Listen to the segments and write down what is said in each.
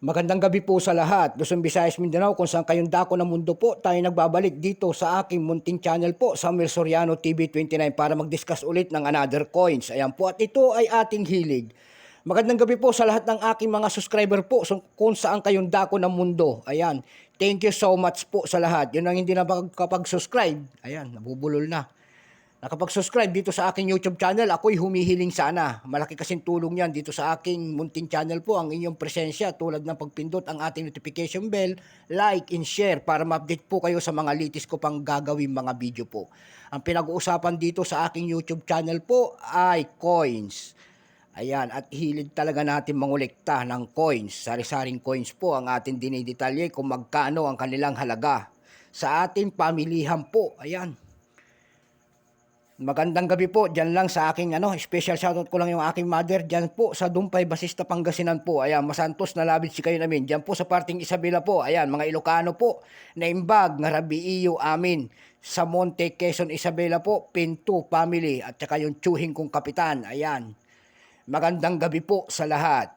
Magandang gabi po sa lahat. Luzon, Visayas, Mindanao, kung saan kayong dako ng mundo po, tayo nagbabalik dito sa aking munting channel po, Samuel Soriano TV29 para mag-discuss ulit ng another coins. Ayan po, at ito ay ating hilig. Magandang gabi po sa lahat ng aking mga subscriber po kung saan kayong dako ng mundo. Ayan, thank you so much po sa lahat. Yun ang hindi na kapag-subscribe. Ayan, nabubulol na. Nakapag-subscribe dito sa aking YouTube channel, ako'y humihiling sana. Malaki kasing tulong yan dito sa aking munting channel po, ang inyong presensya tulad ng pagpindot ang ating notification bell, like and share para ma-update po kayo sa mga latest ko pang gagawin mga video po. Ang pinag-uusapan dito sa aking YouTube channel po ay coins. Ayan, at hilig talaga natin mangolekta ng coins. Sari-saring coins po ang ating dinidetalye kung magkano ang kanilang halaga. Sa ating pamilihan po, ayan. Magandang gabi po, dyan lang sa aking special shoutout ko lang yung aking mother, dyan po sa Dumpay, Basista, Pangasinan po. Ayan, masantos na labid si kayo namin. Dyan po sa parting Isabela po, ayan, mga Ilocano po, Naimbag, Ngarabiiyo, amin. Sa Monte, Quezon, Isabela po, Pinto, family, at saka yung tsuhing kong kapitan, ayan. Magandang gabi po sa lahat.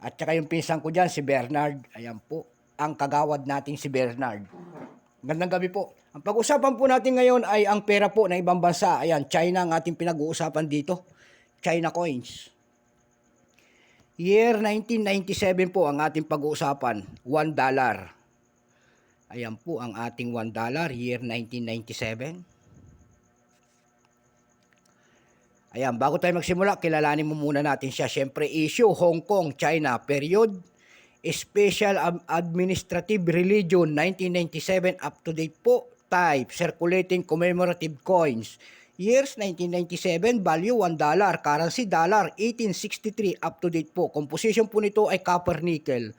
At saka yung pinsan ko dyan, si Bernard, ayan po, ang kagawad nating si Bernard. Magandang gabi po. Ang pag-usapan po natin ngayon ay ang pera po ng ibang bansa. Ayan, China ang ating pinag-uusapan dito. China coins. Year 1997 po ang ating pag-uusapan. $1. Ayan po ang ating $1, year 1997. Ayan, bago tayo magsimula, kilalanin mo muna natin siya. Siyempre, issue, Hong Kong, China, period. Special Administrative Religion, 1997, up to date po. Type, circulating commemorative coins. Years, 1997, value $1, currency dollar, 1863, up to date po. Composition po nito ay copper nickel.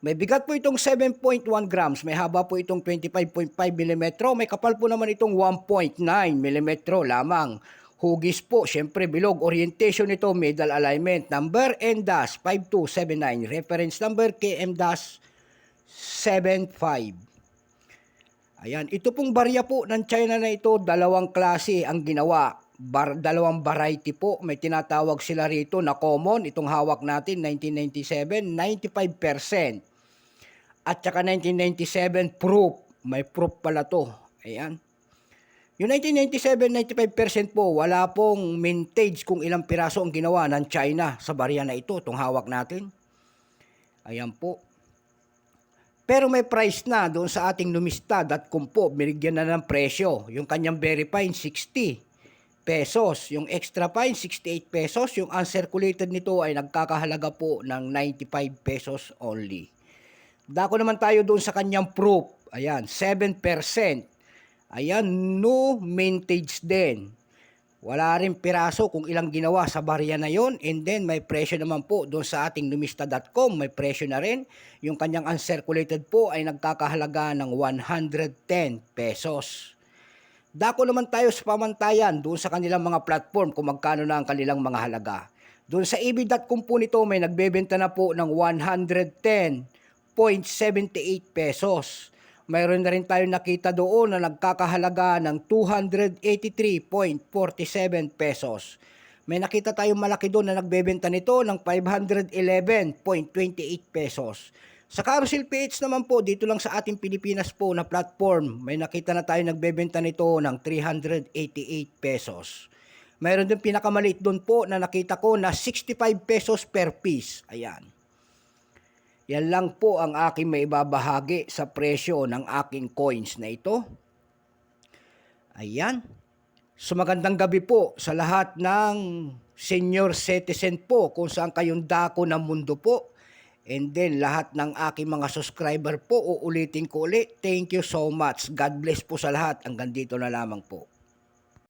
May bigat po itong 7.1 grams, may haba po itong 25.5 mm, may kapal po naman itong 1.9 mm lamang. Hugis po, syempre bilog. Orientation nito, medal alignment. Number N-5279. Reference number KM-75. Ayan, ito pong barya po ng China na ito, dalawang klase ang ginawa. Dalawang variety po. May tinatawag sila rito na common. Itong hawak natin, 1997, 95%. At saka 1997, proof. May proof pala to. Ayan. Yung 1997, 95% po, wala pong mintage kung ilang piraso ang ginawa ng China sa barya na ito, itong hawak natin. Ayan po. Pero may price na doon sa ating numista.com po, binigyan na ng presyo. Yung kanyang very fine, 60 pesos. Yung extra fine, 68 pesos. Yung uncirculated nito ay nagkakahalaga po ng 95 pesos only. Dako naman tayo doon sa kanyang proof. Ayan, 7%. Ayan, no mintage din. Wala rin piraso kung ilang ginawa sa barya na yon. And then may presyo naman po doon sa ating numista.com. May presyo na rin. Yung kanyang uncirculated po ay nagkakahalaga ng 110 pesos. Dako naman tayo sa pamantayan doon sa kanilang mga platform kung magkano na ang kanilang mga halaga. Doon sa ebay.com po nito may nagbebenta na po ng 110.78 pesos. Mayroon na rin tayo nakita doon na nagkakahalaga ng 283.47 pesos. May nakita tayong malaki doon na nagbebenta nito ng 511.28 pesos. Sa Carousel PH naman po, dito lang sa ating Pilipinas po na platform, may nakita na tayo nagbebenta nito ng 388 pesos. Mayroon din pinakamaliit doon po na nakita ko na 65 pesos per piece. Ayan. Yan lang po ang aking maibabahagi sa presyo ng aking coins na ito. Ayan. So magandang gabi po sa lahat ng senior citizen po kung saan kayong dako ng mundo po. And then lahat ng aking mga subscriber po, uulitin ko ulit. Thank you so much. God bless po sa lahat. Hanggang dito na lamang po.